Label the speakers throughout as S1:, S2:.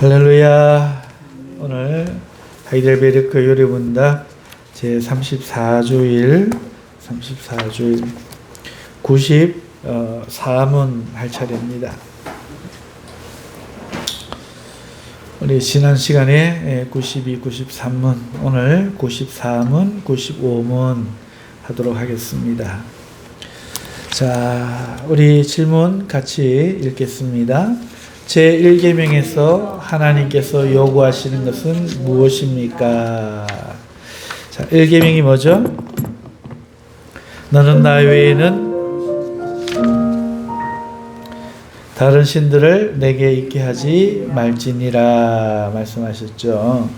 S1: 할렐루야. 오늘 하이델베르크 요리문답 제34주일 94문 할 차례입니다. 우리 지난 시간에 92, 93문, 오늘 94문, 95문 하도록 하겠습니다. 자, 우리 질문 같이 읽겠습니다. 제1계명에서 하나님께서 요구하시는 것은 무엇입니까? 자, 1계명이 뭐죠? 너는 나 외에는 다른 신들을 내게 있게 하지 말지니라 말씀하셨죠.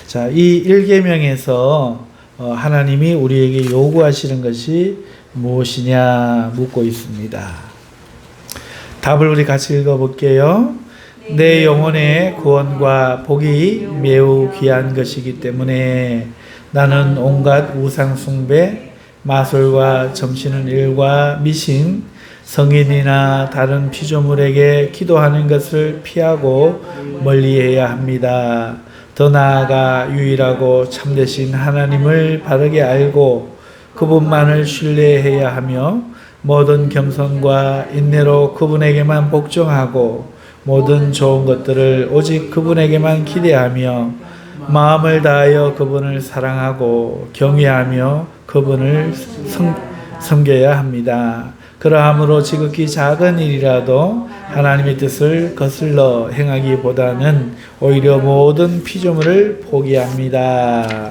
S1: 자, 이 1계명에서 하나님이 우리에게 요구하시는 것이 무엇이냐 묻고 있습니다. 답을 우리 같이 읽어볼게요. 내 영혼의 구원과 복이 매우 귀한 것이기 때문에 나는 온갖 우상 숭배, 마술과 점치는 일과 미신, 성인이나 다른 피조물에게 기도하는 것을 피하고 멀리해야 합니다. 더 나아가 유일하고 참되신 하나님을 바르게 알고 그분만을 신뢰해야 하며 모든 겸손과 인내로 그분에게만 복종하고 모든 좋은 것들을 오직 그분에게만 기대하며 마음을 다하여 그분을 사랑하고 경외하며 그분을 섬겨야 합니다. 그러함으로 지극히 작은 일이라도 하나님의 뜻을 거슬러 행하기보다는 오히려 모든 피조물을 포기합니다.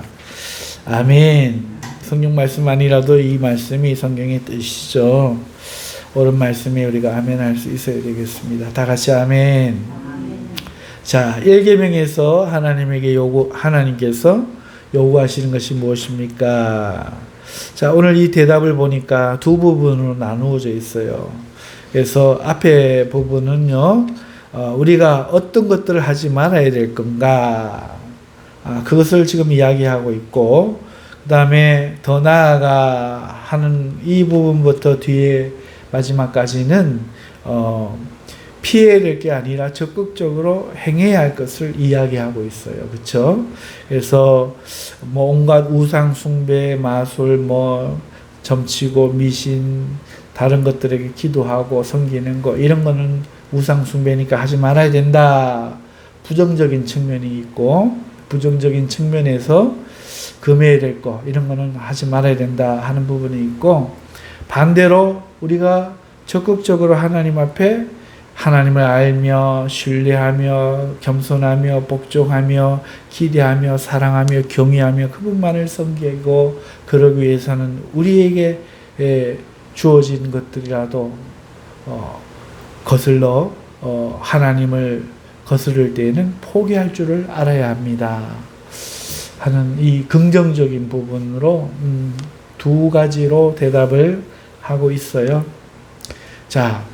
S1: 아멘. 성경 말씀만이라도 이 말씀이 성경의 뜻이죠. 옳은 말씀에 우리가 아멘 할 수 있어야 되겠습니다. 다 같이 아멘. 자, 1계명에서 하나님께서 요구하시는 것이 무엇입니까? 자, 오늘 이 대답을 보니까 두 부분으로 나누어져 있어요. 그래서 앞에 부분은요, 우리가 어떤 것들을 하지 말아야 될 건가? 그것을 지금 이야기하고 있고, 그 다음에 더 나아가 하는 이 부분부터 뒤에 마지막까지는 피해야 될 게 아니라 적극적으로 행해야 할 것을 이야기하고 있어요. 그렇죠? 그래서 뭐 온갖 우상 숭배, 마술, 점치고 미신, 다른 것들에게 기도하고 섬기는 거 이런 거는 우상 숭배니까 하지 말아야 된다. 부정적인 측면이 있고 부정적인 측면에서 금해야 될 거 이런 거는 하지 말아야 된다 하는 부분이 있고, 반대로 우리가 적극적으로 하나님 앞에 하나님을 알며 신뢰하며 겸손하며 복종하며 기대하며 사랑하며 경외하며 그분만을 섬기고 그러기 위해서는 우리에게 주어진 것들이라도 거슬러 하나님을 거스를 때에는 포기할 줄을 알아야 합니다 하는 이 긍정적인 부분으로 두 가지로 대답을 하고 있어요. 자,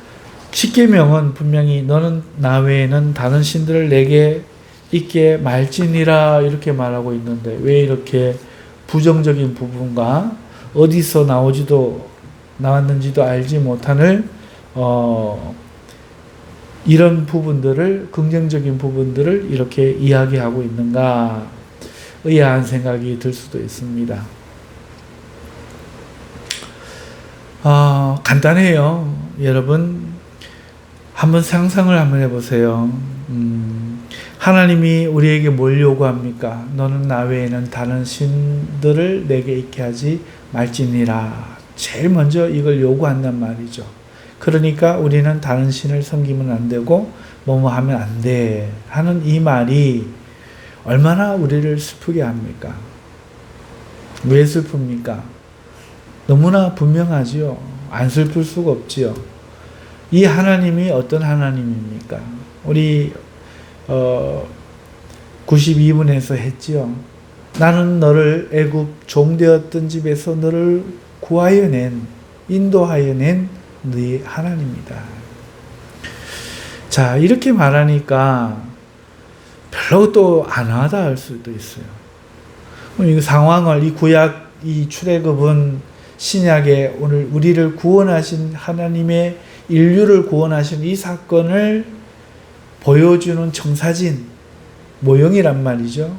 S1: 10계명은 분명히 너는 나 외에는 다른 신들을 내게 있게 말지니라 이렇게 말하고 있는데 왜 이렇게 부정적인 부분과 어디서 나왔는지도 알지 못하는 이런 부분들을, 긍정적인 부분들을 이렇게 이야기하고 있는가 의아한 생각이 들 수도 있습니다. 간단해요. 여러분 한번 상상을 한번 해보세요. 하나님이 우리에게 뭘 요구합니까? 너는 나 외에는 다른 신들을 내게 있게 하지 말지니라. 제일 먼저 이걸 요구한단 말이죠. 그러니까 우리는 다른 신을 섬기면 안 되고 뭐뭐 하면 안 돼 하는 이 말이 얼마나 우리를 슬프게 합니까? 왜 슬픕니까? 너무나 분명하지요. 안 슬플 수가 없지요. 이 하나님이 어떤 하나님입니까? 우리 92분에서 했지요. 나는 너를 애굽 종되었던 집에서 너를 구하여 낸, 인도하여 낸 너희 하나님이다. 자, 이렇게 말하니까 별로 또 안하다 할 수도 있어요. 이 상황을, 이 구약, 이 출애굽은 신약에 오늘 우리를 구원하신 하나님의 인류를 구원하신 이 사건을 보여주는 청사진, 모형이란 말이죠.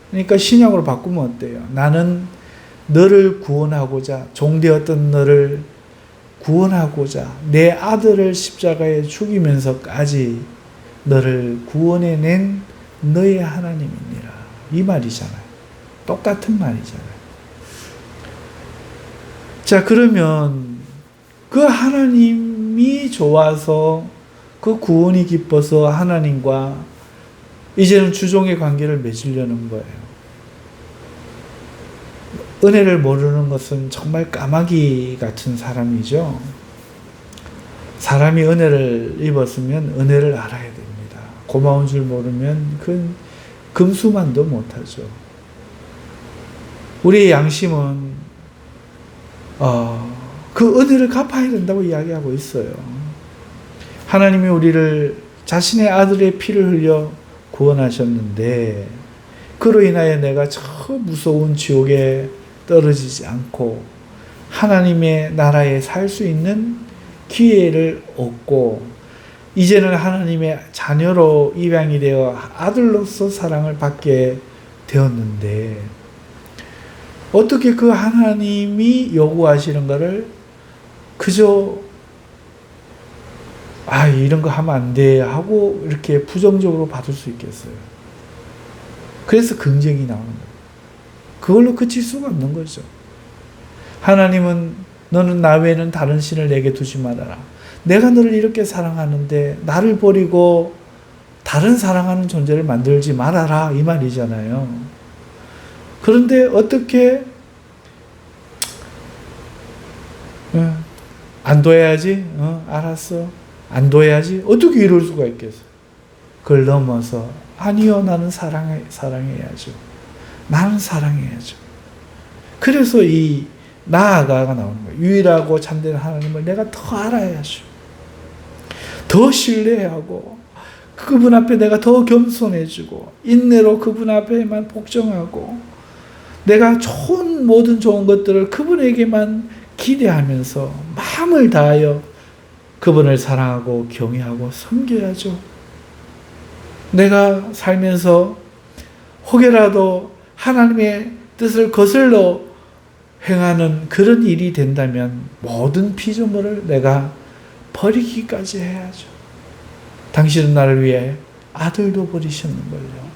S1: 그러니까 신약으로 바꾸면 어때요? 나는 너를 구원하고자, 종되었던 너를 구원하고자 내 아들을 십자가에 죽이면서까지 너를 구원해낸 너의 하나님이니라. 이 말이잖아요. 똑같은 말이잖아요. 자, 그러면 그 하나님이 좋아서 그 구원이 기뻐서 하나님과 이제는 주종의 관계를 맺으려는 거예요. 은혜를 모르는 것은 정말 까마귀 같은 사람이죠. 사람이 은혜를 입었으면 은혜를 알아야 됩니다. 고마운 줄 모르면 그건 금수만도 못하죠. 우리의 양심은 그 은혜를 갚아야 된다고 이야기하고 있어요. 하나님이 우리를 자신의 아들의 피를 흘려 구원하셨는데 그로 인하여 내가 저 무서운 지옥에 떨어지지 않고 하나님의 나라에 살 수 있는 기회를 얻고 이제는 하나님의 자녀로 입양이 되어 아들로서 사랑을 받게 되었는데 어떻게 그 하나님이 요구하시는 것을 그저 이런 거 하면 안 돼 하고 이렇게 부정적으로 받을 수 있겠어요. 그래서 긍정이 나오는 거예요. 그걸로 그칠 수가 없는 거죠. 하나님은 너는 나 외에는 다른 신을 내게 두지 말아라. 내가 너를 이렇게 사랑하는데 나를 버리고 다른 사랑하는 존재를 만들지 말아라 이 말이잖아요. 그런데 어떻게 안 둬야지? 알았어. 안 둬야지? 어떻게 이럴 수가 있겠어요? 그걸 넘어서 아니요, 나는 사랑해야죠. 나는 사랑해야죠. 그래서 이 나아가가 나오는 거예요. 유일하고 참된 하나님을 내가 더 알아야죠. 더 신뢰하고 그분 앞에 내가 더 겸손해지고 인내로 그분 앞에만 복종하고 내가 모든 좋은 것들을 그분에게만 기대하면서 마음을 다하여 그분을 사랑하고 경외하고 섬겨야죠. 내가 살면서 혹여라도 하나님의 뜻을 거슬러 행하는 그런 일이 된다면 모든 피조물을 내가 버리기까지 해야죠. 당신은 나를 위해 아들도 버리셨는걸요.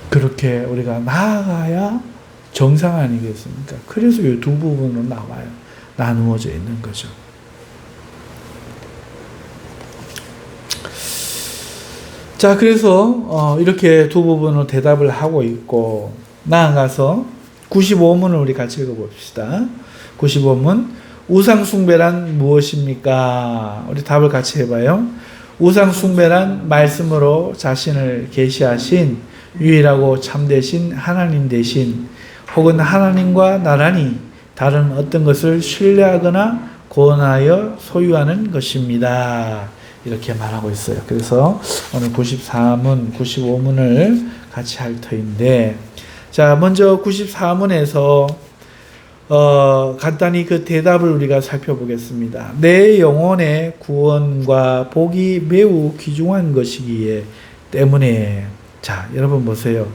S1: 그렇게 우리가 나아가야 정상 아니겠습니까? 그래서 이 두 부분으로 나누어져 있는 거죠. 자, 그래서 이렇게 두 부분으로 대답을 하고 있고 나아가서 95문을 우리 같이 읽어봅시다. 95문 우상 숭배란 무엇입니까? 우리 답을 같이 해봐요. 우상 숭배란 말씀으로 자신을 계시하신 유일하고 참되신 하나님 대신 혹은 하나님과 나란히 다른 어떤 것을 신뢰하거나 고언하여 소유하는 것입니다. 이렇게 말하고 있어요. 그래서 오늘 93문, 95문을 같이 할 터인데 자, 먼저 94문에서 간단히 그 대답을 우리가 살펴보겠습니다. 내 영혼의 구원과 복이 매우 귀중한 것이기에 때문에 자, 여러분 보세요.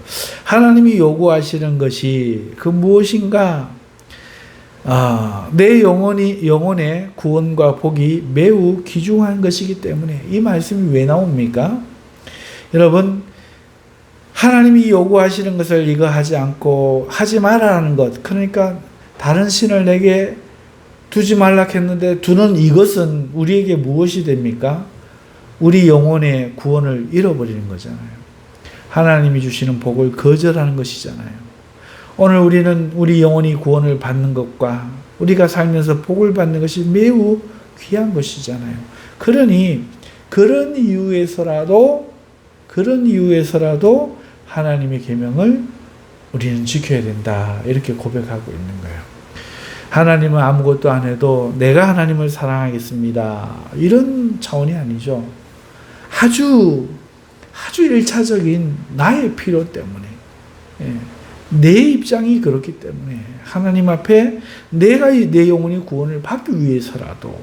S1: 하나님이 요구하시는 것이 그 무엇인가? 내 영혼의 구원과 복이 매우 귀중한 것이기 때문에 이 말씀이 왜 나옵니까? 여러분, 하나님이 요구하시는 것을 이거 하지 않고 하지 말라는 것, 그러니까 다른 신을 내게 두지 말라 했는데 두는 이것은 우리에게 무엇이 됩니까? 우리 영혼의 구원을 잃어버리는 거잖아요. 하나님이 주시는 복을 거절하는 것이잖아요. 오늘 우리는 우리 영혼이 구원을 받는 것과 우리가 살면서 복을 받는 것이 매우 귀한 것이잖아요. 그러니 그런 이유에서라도 하나님의 계명을 우리는 지켜야 된다. 이렇게 고백하고 있는 거예요. 하나님은 아무것도 안 해도 내가 하나님을 사랑하겠습니다. 이런 차원이 아니죠. 아주 1차적인 나의 필요 때문에 내 입장이 그렇기 때문에 하나님 앞에 내가 내 영혼이 구원을 받기 위해서라도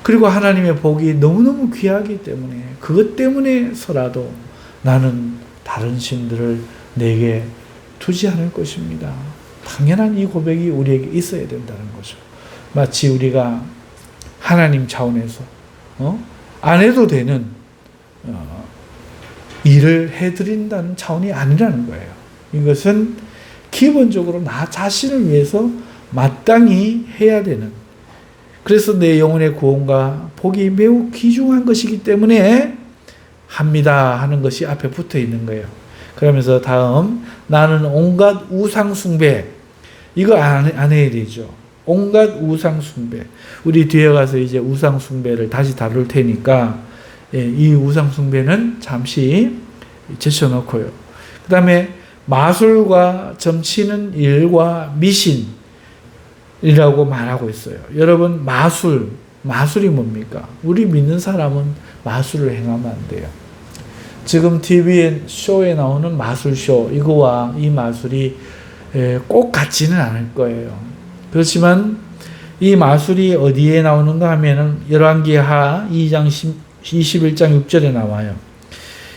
S1: 그리고 하나님의 복이 너무너무 귀하기 때문에 그것 때문에서라도 나는 다른 신들을 내게 두지 않을 것입니다. 당연한 이 고백이 우리에게 있어야 된다는 거죠. 마치 우리가 하나님 차원에서 안 해도 되는 일을 해드린다는 차원이 아니라는 거예요. 이것은 기본적으로 나 자신을 위해서 마땅히 해야 되는, 그래서 내 영혼의 구원과 복이 매우 귀중한 것이기 때문에 합니다 하는 것이 앞에 붙어 있는 거예요. 그러면서 다음, 나는 온갖 우상 숭배, 이거 안 해야 되죠. 온갖 우상 숭배. 우리 뒤에 가서 이제 우상 숭배를 다시 다룰 테니까 이 우상 숭배는 잠시 제쳐놓고요. 그 다음에 마술과 점치는 일과 미신이라고 말하고 있어요. 여러분, 마술이 뭡니까? 우리 믿는 사람은 마술을 행하면 안 돼요. 지금 TV에 쇼에 나오는 마술쇼, 이거와 이 마술이 꼭 같지는 않을 거예요. 그렇지만 이 마술이 어디에 나오는가 하면은 열왕기하 2장 21장 6절에 나와요.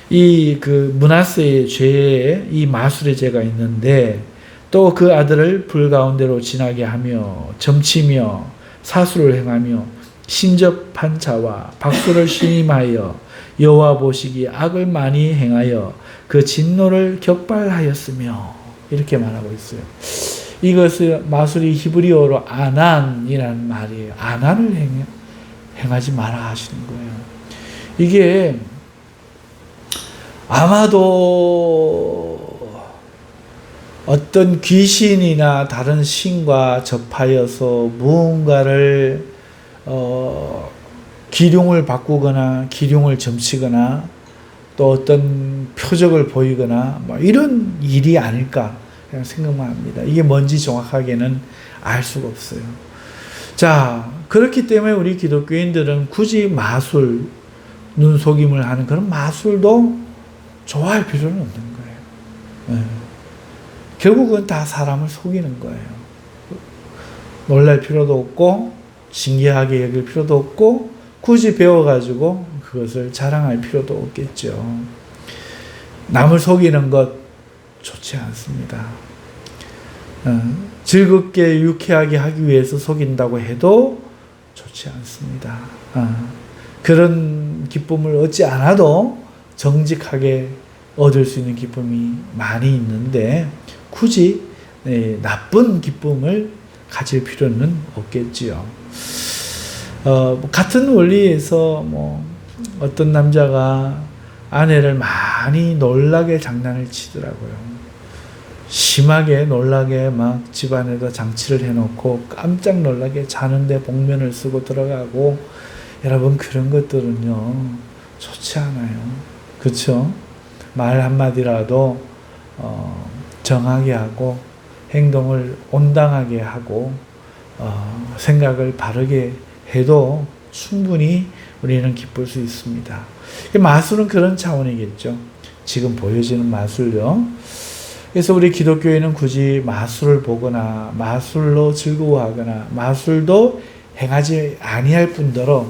S1: 이 므낫세의 죄에 이 마술의 죄가 있는데, 또 그 아들을 불 가운데로 지나게 하며 점치며 사술을 행하며 신접한 자와 박수를 신임하여 여호와 보시기에 악을 많이 행하여 그 진노를 격발하였으며, 이렇게 말하고 있어요. 이것을 마술이 히브리어로 아난이라는 말이에요. 아난을 행하지 마라 하시는 거예요. 이게 아마도 어떤 귀신이나 다른 신과 접하여서 무언가를 기륭을 바꾸거나 기륭을 점치거나 또 어떤 표적을 보이거나 뭐 이런 일이 아닐까 그냥 생각만 합니다. 이게 뭔지 정확하게는 알 수가 없어요. 자, 그렇기 때문에 우리 기독교인들은 굳이 마술, 눈속임을 하는 그런 마술도 좋아할 필요는 없는 거예요. 결국은 다 사람을 속이는 거예요. 놀랄 필요도 없고 신기하게 여길 필요도 없고 굳이 배워가지고 그것을 자랑할 필요도 없겠죠. 남을 속이는 것 좋지 않습니다. 즐겁게 유쾌하게 하기 위해서 속인다고 해도 좋지 않습니다. 그런 기쁨을 얻지 않아도 정직하게 얻을 수 있는 기쁨이 많이 있는데 굳이 나쁜 기쁨을 가질 필요는 없겠지요. 같은 원리에서 어떤 남자가 아내를 많이 놀라게 장난을 치더라고요. 심하게 놀라게 막 집안에다 장치를 해놓고 깜짝 놀라게 자는데 복면을 쓰고 들어가고, 여러분 그런 것들은요 좋지 않아요. 그렇죠? 말 한마디라도 정하게 하고 행동을 온당하게 하고 생각을 바르게 해도 충분히 우리는 기쁠 수 있습니다. 마술은 그런 차원이겠죠. 지금 보여지는 마술요. 그래서 우리 기독교인은 굳이 마술을 보거나 마술로 즐거워하거나 마술도 행하지 아니할 뿐더러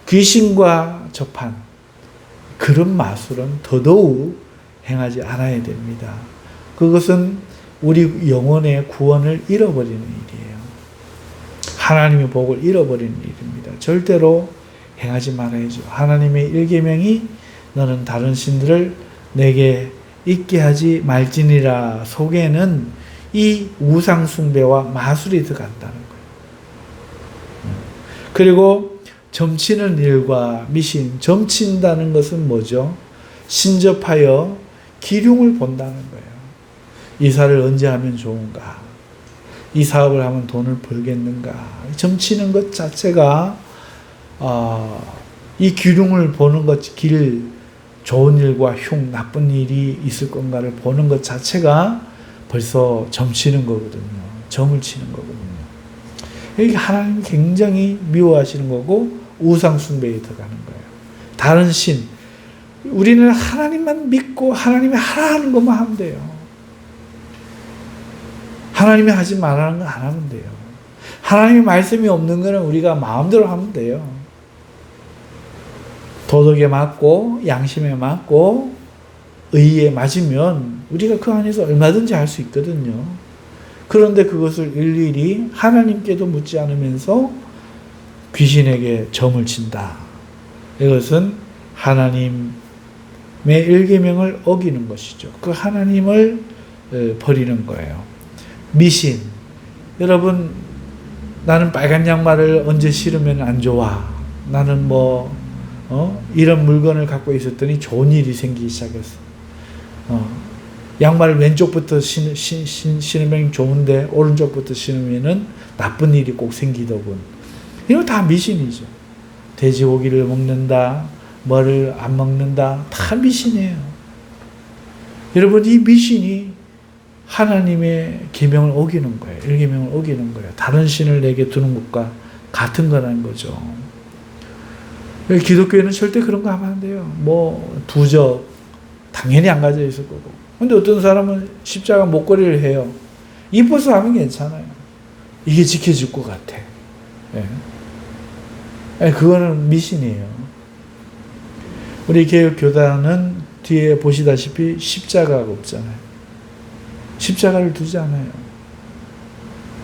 S1: 귀신과 접한 그런 마술은 더더욱 행하지 않아야 됩니다. 그것은 우리 영혼의 구원을 잃어버리는 일이에요. 하나님의 복을 잃어버리는 일입니다. 절대로 행하지 말아야죠. 하나님의 일계명이 너는 다른 신들을 내게 있게 하지 말지니라 속에는 이 우상 숭배와 마술이 들어간다는 거예요. 그리고 점치는 일과 미신, 점친다는 것은 뭐죠? 신접하여 기륭을 본다는 거예요. 이사를 언제 하면 좋은가? 이 사업을 하면 돈을 벌겠는가? 점치는 것 자체가 이 기륭을 보는 것, 좋은 일과 흉, 나쁜 일이 있을 건가를 보는 것 자체가 벌써 점치는 거거든요. 점을 치는 거거든요. 이게 하나님이 굉장히 미워하시는 거고 우상 숭배에 들어가는 거예요. 다른 신, 우리는 하나님만 믿고 하나님이 하라는 것만 하면 돼요. 하나님이 하지 말라는 건 안 하면 돼요. 하나님의 말씀이 없는 거는 우리가 마음대로 하면 돼요. 도덕에 맞고 양심에 맞고 의에 맞으면 우리가 그 안에서 얼마든지 할 수 있거든요. 그런데 그것을 일일이 하나님께도 묻지 않으면서 귀신에게 점을 친다. 이것은 하나님의 일계명을 어기는 것이죠. 그 하나님을 버리는 거예요. 미신. 여러분, 나는 빨간 양말을 언제 신으면 안 좋아. 나는 이런 물건을 갖고 있었더니 좋은 일이 생기기 시작했어. 양말을 왼쪽부터 신으면 좋은데 오른쪽부터 신으면은 나쁜 일이 꼭 생기더군. 이거 다 미신이죠. 돼지고기를 먹는다, 뭐를 안 먹는다, 다 미신이에요. 여러분, 이 미신이 하나님의 계명을 어기는 거예요. 일계명을 어기는 거예요. 다른 신을 내게 두는 것과 같은 거라는 거죠. 기독교에는 절대 그런 거 하면 안 돼요. 부적 당연히 안 가져 있을 거고. 근데 어떤 사람은 십자가 목걸이를 해요. 이뻐서 하면 괜찮아요. 이게 지켜줄 것 같아. 그거는 미신이에요. 우리 개혁교단은 뒤에 보시다시피 십자가가 없잖아요. 십자가를 두지 않아요.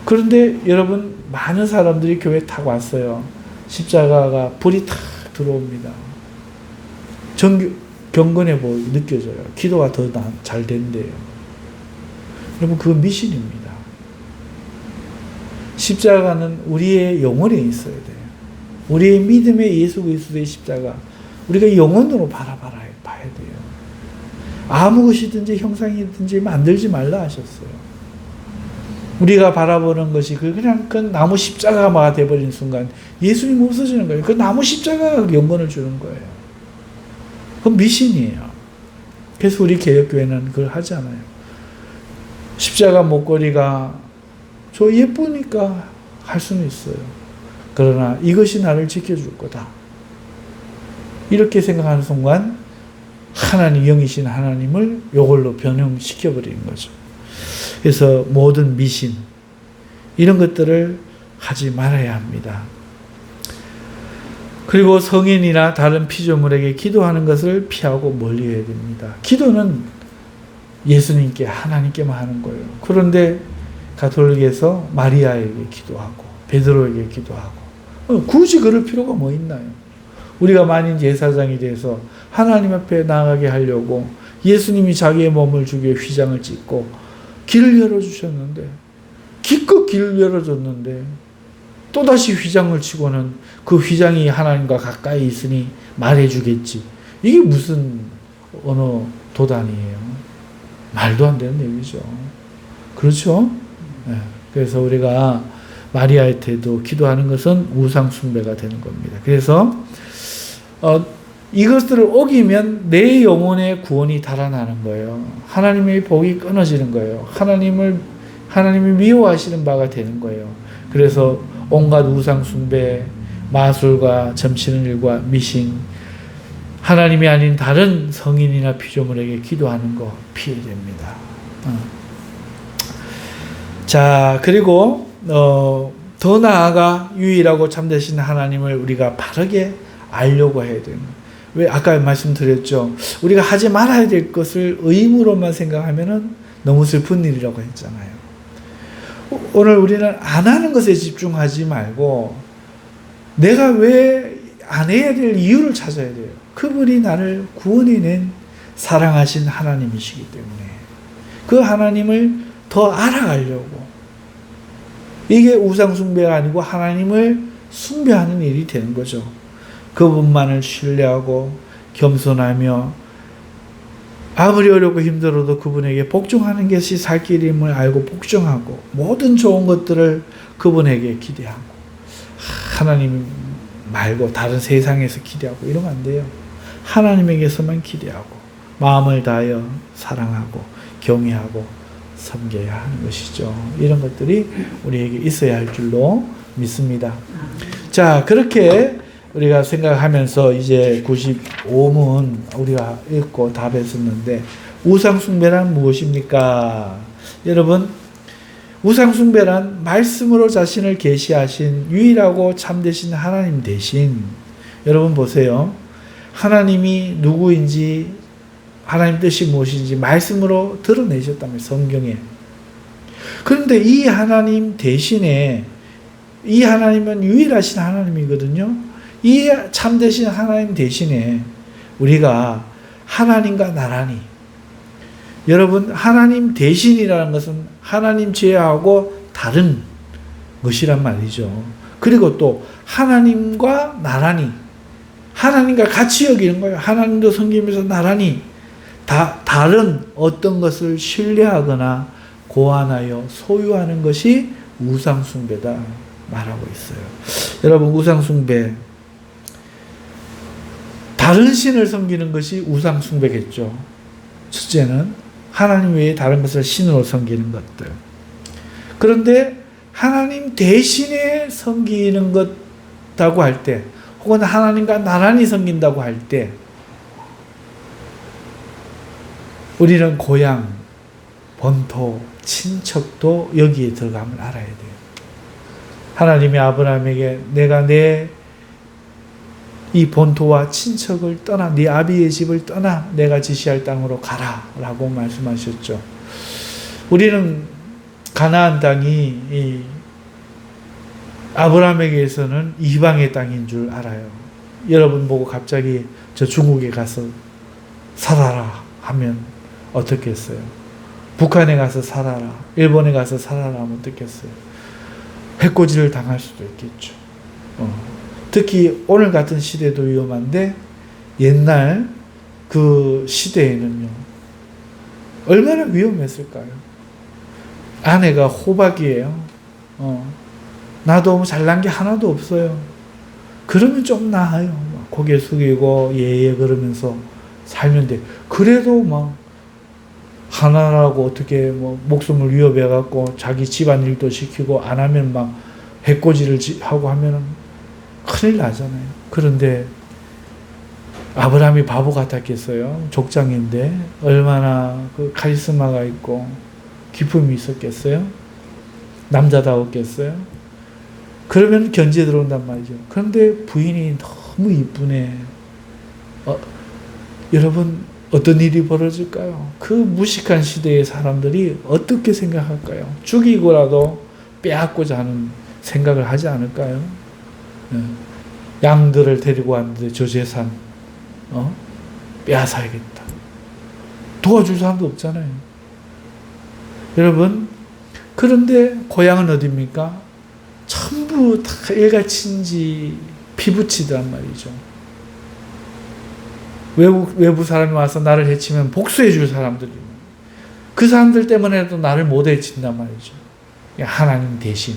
S1: 그런데 여러분, 많은 사람들이 교회에 탁 왔어요. 십자가가 불이 탁 들어옵니다. 경건해 느껴져요. 기도가 더 잘 된대요. 여러분, 그건 미신입니다. 십자가는 우리의 영혼에 있어야 돼요. 우리의 믿음의 예수 그리스도의 십자가, 우리가 영혼으로 봐야 돼요. 아무 것이든지 형상이든지 만들지 말라 하셨어요. 우리가 바라보는 것이 그냥 그 나무 십자가가 되어버리는 순간 예수님 없어지는 거예요. 그 나무 십자가가 영광을 주는 거예요. 그건 미신이에요. 그래서 우리 개혁교회는 그걸 하지 않아요. 십자가 목걸이가 저 예쁘니까 할 수는 있어요. 그러나 이것이 나를 지켜줄 거다. 이렇게 생각하는 순간 하나님, 영이신 하나님을 이걸로 변형시켜버리는 거죠. 그래서 모든 미신, 이런 것들을 하지 말아야 합니다. 그리고 성인이나 다른 피조물에게 기도하는 것을 피하고 멀리 해야 됩니다. 기도는 예수님께, 하나님께만 하는 거예요. 그런데 가톨릭에서 마리아에게 기도하고 베드로에게 기도하고, 굳이 그럴 필요가 뭐 있나요? 우리가 만인 제사장이 돼서 하나님 앞에 나가게 하려고 예수님이 자기의 몸을 주기 위해 휘장을 찢고 길을 열어주셨는데, 기껏 길을 열어줬는데 또다시 휘장을 치고는 그 휘장이 하나님과 가까이 있으니 말해주겠지. 이게 무슨 언어 도단이에요. 말도 안 되는 얘기죠. 그렇죠? 네. 그래서 우리가 마리아한테도 기도하는 것은 우상 숭배가 되는 겁니다. 그래서 이것들을 어기면 내 영혼의 구원이 달아나는 거예요. 하나님의 복이 끊어지는 거예요. 하나님이 미워하시는 바가 되는 거예요. 그래서 온갖 우상 숭배, 마술과 점치는 일과 미신, 하나님이 아닌 다른 성인이나 피조물에게 기도하는 거 피해야 됩니다. 자, 그리고 더 나아가 유일하고 참되신 하나님을 우리가 바르게 알려고 해야 됩니다. 왜 아까 말씀드렸죠. 우리가 하지 말아야 될 것을 의무로만 생각하면은 너무 슬픈 일이라고 했잖아요. 오늘 우리는 안 하는 것에 집중하지 말고 내가 왜 안 해야 될 이유를 찾아야 돼요. 그분이 나를 구원해낸 사랑하신 하나님이시기 때문에 그 하나님을 더 알아가려고, 이게 우상 숭배가 아니고 하나님을 숭배하는 일이 되는 거죠. 그분만을 신뢰하고 겸손하며 아무리 어렵고 힘들어도 그분에게 복종하는 것이 살 길임을 알고 복종하고 모든 좋은 것들을 그분에게 기대하고, 하나님 말고 다른 세상에서 기대하고 이러면 안 돼요. 하나님에게서만 기대하고 마음을 다하여 사랑하고 경외하고 섬겨야 하는 것이죠. 이런 것들이 우리에게 있어야 할 줄로 믿습니다. 자, 그렇게 우리가 생각하면서 이제 95문 우리가 읽고 답했었는데, 우상숭배란 무엇입니까? 여러분, 우상숭배란 말씀으로 자신을 계시하신 유일하고 참되신 하나님 대신, 여러분 보세요. 하나님이 누구인지 하나님 뜻이 무엇인지 말씀으로 드러내셨다면 성경에. 그런데 이 하나님 대신에 이 하나님은 유일하신 하나님이거든요. 이 참되신 하나님 대신에 우리가 하나님과 나란히, 여러분 하나님 대신이라는 것은 하나님 제하고 다른 것이란 말이죠. 그리고 또 하나님과 나란히, 하나님과 같이 여기는 거예요. 하나님도 섬기면서 나란히 다른 어떤 것을 신뢰하거나 고안하여 소유하는 것이 우상숭배다 말하고 있어요. 여러분 우상숭배, 다른 신을 섬기는 것이 우상숭배겠죠. 첫째는 하나님 외에 다른 것을 신으로 섬기는 것들. 그런데 하나님 대신에 섬기는 것다고 할 때, 혹은 하나님과 나란히 섬긴다고 할 때, 우리는 고향, 본토, 친척도 여기에 들어감을 알아야 돼요. 하나님이 아브라함에게 내가 내 이 본토와 친척을 떠나, 네 아비의 집을 떠나 내가 지시할 땅으로 가라 라고 말씀하셨죠. 우리는 가나안 땅이 이 아브라함에게서는 이방의 땅인 줄 알아요. 여러분 보고 갑자기 저 중국에 가서 살아라 하면 어떻겠어요? 북한에 가서 살아라, 일본에 가서 살아라 하면 어떻겠어요? 해코지를 당할 수도 있겠죠. 특히 오늘 같은 시대도 위험한데 옛날 그 시대에는요, 얼마나 위험했을까요? 아내가 호박이에요. 나도 뭐 잘난 게 하나도 없어요. 그러면 좀 나아요. 고개 숙이고 예예 그러면서 살면 돼. 그래도 막 하나라고 어떻게 뭐 목숨을 위협해갖고 자기 집안일도 시키고 안 하면 막 해코지를 하고 하면은 큰일 나잖아요. 그런데 아브라함이 바보 같았겠어요? 족장인데 얼마나 그 카리스마가 있고 기품이 있었겠어요? 남자다웠겠어요? 그러면 견제 들어온단 말이죠. 그런데 부인이 너무 이쁘네. 여러분 어떤 일이 벌어질까요? 그 무식한 시대의 사람들이 어떻게 생각할까요? 죽이고라도 빼앗고자 하는 생각을 하지 않을까요? 양들을 데리고 왔는데 저 재산 빼앗아야겠다. 도와줄 사람도 없잖아요. 여러분, 그런데 고향은 어디입니까? 전부 다 일가친지 피부치더란 말이죠. 외부 사람이 와서 나를 해치면 복수해 줄 사람들이, 그 사람들 때문에도 나를 못 해친단 말이죠. 하나님 대신,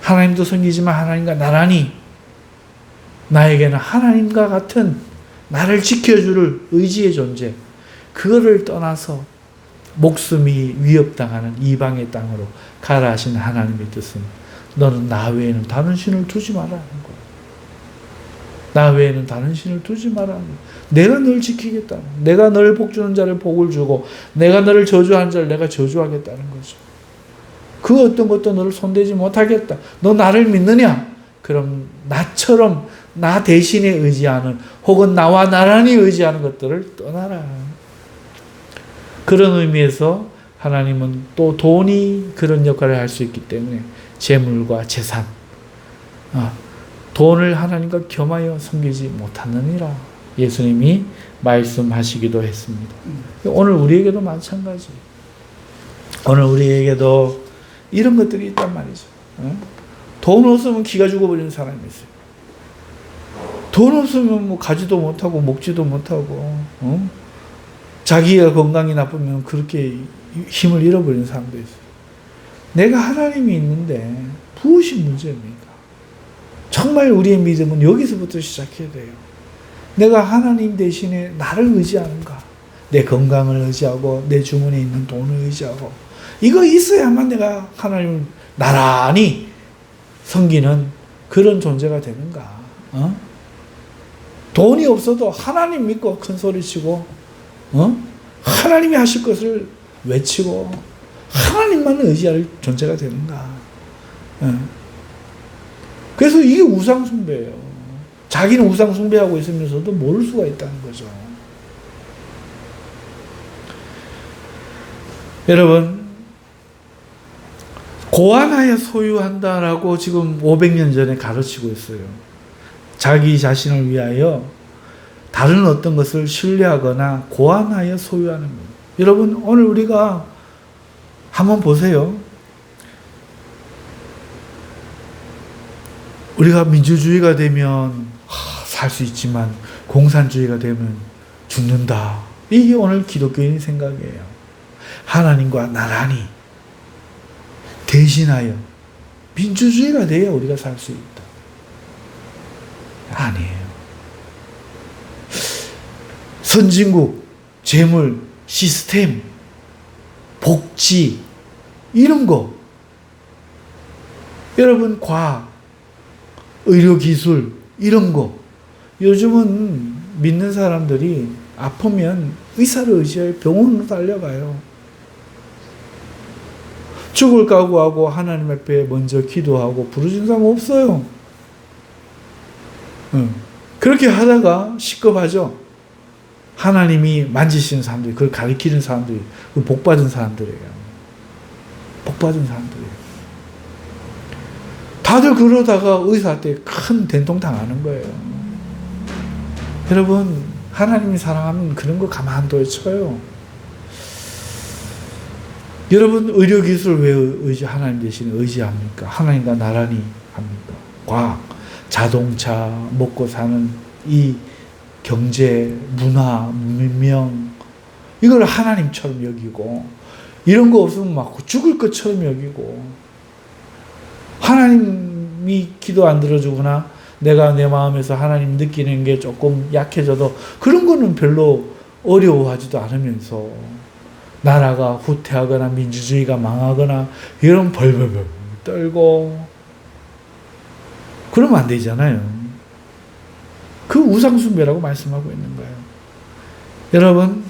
S1: 하나님도 섬기지만 하나님과 나란히, 나에게는 하나님과 같은 나를 지켜줄 의지의 존재, 그거를 떠나서 목숨이 위협당하는 이방의 땅으로 가라 하신 하나님의 뜻은 너는 나 외에는 다른 신을 두지 마라 하는 거예요. 나 외에는 다른 신을 두지 마라 하는 거예요. 내가 널 지키겠다. 내가 너를 복주는 자를 복을 주고 내가 너를 저주하는 자를 내가 저주하겠다는 거죠. 그 어떤 것도 너를 손대지 못하겠다. 너 나를 믿느냐? 그럼 나처럼 나 대신에 의지하는, 혹은 나와 나란히 의지하는 것들을 떠나라. 그런 의미에서 하나님은 또 돈이 그런 역할을 할 수 있기 때문에 재물과 재산, 돈을 하나님과 겸하여 섬기지 못하느니라 예수님이 말씀하시기도 했습니다. 오늘 우리에게도 마찬가지. 오늘 우리에게도 이런 것들이 있단 말이죠. 돈 없으면 기가 죽어버리는 사람이 있어요. 돈 없으면 뭐 가지도 못하고 먹지도 못하고, 자기가 건강이 나쁘면 그렇게 힘을 잃어버리는 사람도 있어요. 내가 하나님이 있는데 무엇이 문제입니까? 정말 우리의 믿음은 여기서부터 시작해야 돼요. 내가 하나님 대신에 나를 의지하는가? 내 건강을 의지하고 내 주머니에 있는 돈을 의지하고, 이거 있어야만 내가 하나님을 나란히 섬기는 그런 존재가 되는가? 돈이 없어도 하나님 믿고 큰 소리치고, 하나님이 하실 것을 외치고 하나님만 의지할 존재가 되는가? 그래서 이게 우상숭배예요. 자기는 우상숭배하고 있으면서도 모를 수가 있다는 거죠. 여러분, 고안하여 소유한다라고 지금 500년 전에 가르치고 있어요. 자기 자신을 위하여 다른 어떤 것을 신뢰하거나 고안하여 소유하는 거예요. 여러분, 오늘 우리가 한번 보세요. 우리가 민주주의가 되면 살 수 있지만 공산주의가 되면 죽는다. 이게 오늘 기독교인 생각이에요. 하나님과 나란히 대신하여 민주주의가 돼야 우리가 살 수 있다. 아니에요. 선진국, 재물, 시스템, 복지, 이런 거. 여러분, 과학, 의료기술, 이런 거. 요즘은 믿는 사람들이 아프면 의사를 의지해 병원으로 달려가요. 죽을 각오하고 하나님 앞에 먼저 기도하고 부르짖는 사람 없어요. 그렇게 하다가 시급하죠. 하나님이 만지시는 사람들이, 그걸 가리키는 사람들이, 그 복받은 사람들이에요. 복받은 사람들이에요. 다들 그러다가 의사한테 큰 된통 당하는 거예요. 여러분, 하나님이 사랑하면 그런 거 가만둬 쳐요. 여러분, 의료기술 왜 하나님 대신에 의지합니까? 하나님과 나란히 합니까? 과학, 자동차, 먹고 사는 이 경제, 문화, 문명, 이걸 하나님처럼 여기고, 이런 거 없으면 막 죽을 것처럼 여기고, 하나님이 기도 안 들어주거나 내가 내 마음에서 하나님 느끼는 게 조금 약해져도 그런 거는 별로 어려워하지도 않으면서 나라가 후퇴하거나 민주주의가 망하거나 이런 벌벌벌 떨고 그러면 안 되잖아요. 그 우상숭배라고 말씀하고 있는 거예요. 여러분,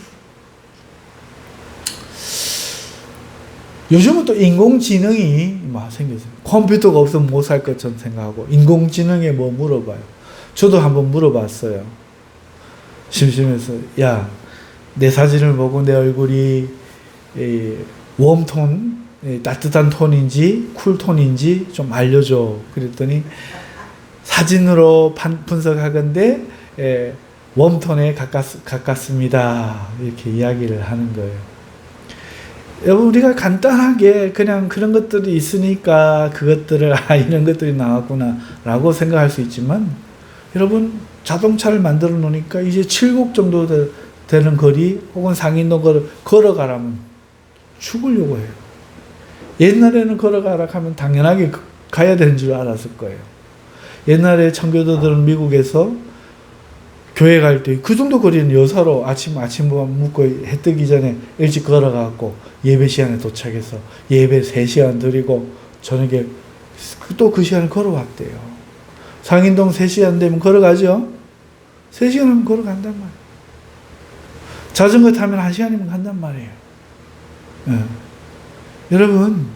S1: 요즘은 또 인공지능이 막 생겼어요. 컴퓨터가 없으면 못 살 것처럼 생각하고 인공지능에 뭐 물어봐요. 저도 한번 물어봤어요. 심심해서 야, 내 사진을 보고 내 얼굴이 웜톤, 따뜻한 톤인지 쿨톤인지 좀 알려줘. 그랬더니 사진으로 분석하건대 웜톤에 가깝습니다. 이렇게 이야기를 하는 거예요. 여러분, 우리가 간단하게 그냥 그런 것들이 있으니까 그것들을 이런 것들이 나왔구나 라고 생각할 수 있지만, 여러분, 자동차를 만들어 놓으니까 이제 7곡 정도 되는 거리 혹은 상인동 걸어가라면 죽으려고 해요. 옛날에는 걸어가라 하면 당연하게 가야 되는 줄 알았을 거예요. 옛날에 청교도들은 미국에서 교회 갈 때 그 정도 거리는 여사로 아침밥 먹고 해 뜨기 전에 일찍 걸어가고 예배 시간에 도착해서 예배 3시간 드리고 저녁에 또 그 시간에 걸어왔대요. 상인동 3시간 되면 걸어가죠? 3시간 하면 걸어간단 말이에요. 자전거 타면 1시간이면 간단 말이에요. 네. 여러분,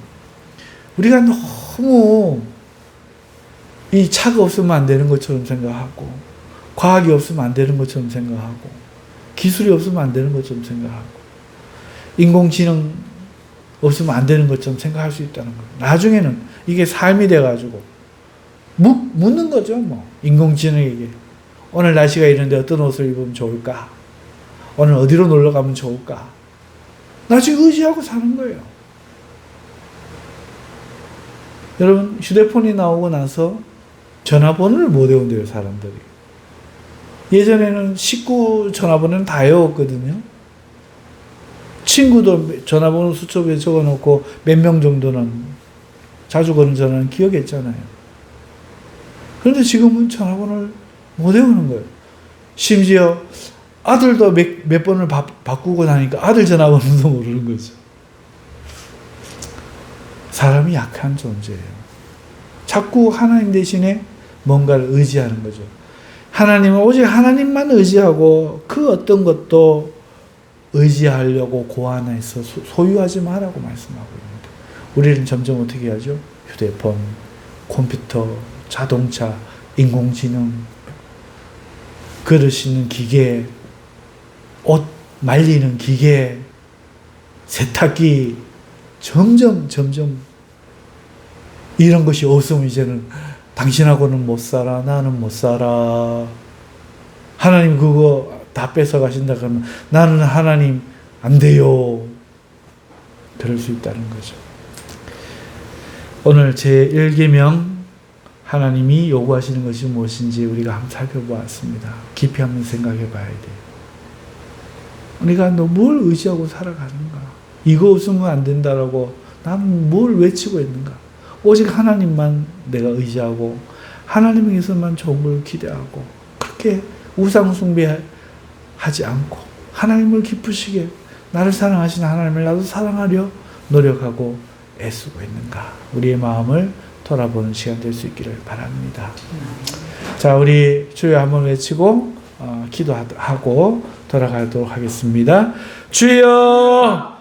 S1: 우리가 너무 이 차가 없으면 안 되는 것처럼 생각하고 과학이 없으면 안 되는 것처럼 생각하고 기술이 없으면 안 되는 것처럼 생각하고 인공지능 없으면 안 되는 것처럼 생각할 수 있다는 거예요. 나중에는 이게 삶이 돼가지고 묻는 거죠. 뭐 인공지능에게 오늘 날씨가 이런데 어떤 옷을 입으면 좋을까? 오늘 어디로 놀러 가면 좋을까? 나중에 의지하고 사는 거예요. 여러분, 휴대폰이 나오고 나서 전화번호를 못 외운대요, 사람들이. 예전에는 식구 전화번호는 다 외웠거든요. 친구도 전화번호 수첩에 적어놓고 몇 명 정도는 자주 거는 전화는 기억했잖아요. 그런데 지금은 전화번호를 못 외우는 거예요. 심지어 아들도 몇 번을 바꾸고 나니까 아들 전화번호도 모르는 거죠. 사람이 약한 존재예요. 자꾸 하나님 대신에 뭔가를 의지하는 거죠. 하나님은 오직 하나님만 의지하고 그 어떤 것도 의지하려고 고안해서 소유하지 마라고 말씀하고 있습니다. 우리는 점점 어떻게 하죠? 휴대폰, 컴퓨터, 자동차, 인공지능, 그릇 씻는 기계, 옷 말리는 기계, 세탁기 점점 이런 것이 없으면 이제는 당신하고는 못 살아, 나는 못 살아. 하나님 그거 다 뺏어 가신다 그러면 나는 하나님 안 돼요. 그럴 수 있다는 거죠. 오늘 제1계명 하나님이 요구하시는 것이 무엇인지 우리가 한번 살펴보았습니다. 깊이 한번 생각해 봐야 돼요. 우리가 너 뭘 의지하고 살아가는가? 이거 없으면 안 된다라고 나는 뭘 외치고 있는가? 오직 하나님만 내가 의지하고 하나님에게서만 좋은 걸 기대하고 그렇게 우상 숭배하지 않고 하나님을 기쁘시게 나를 사랑하시는 하나님을 나도 사랑하려 노력하고 애쓰고 있는가? 우리의 마음을 돌아보는 시간 될 수 있기를 바랍니다. 자, 우리 주여 한번 외치고 기도하고 돌아가도록 하겠습니다. 주여!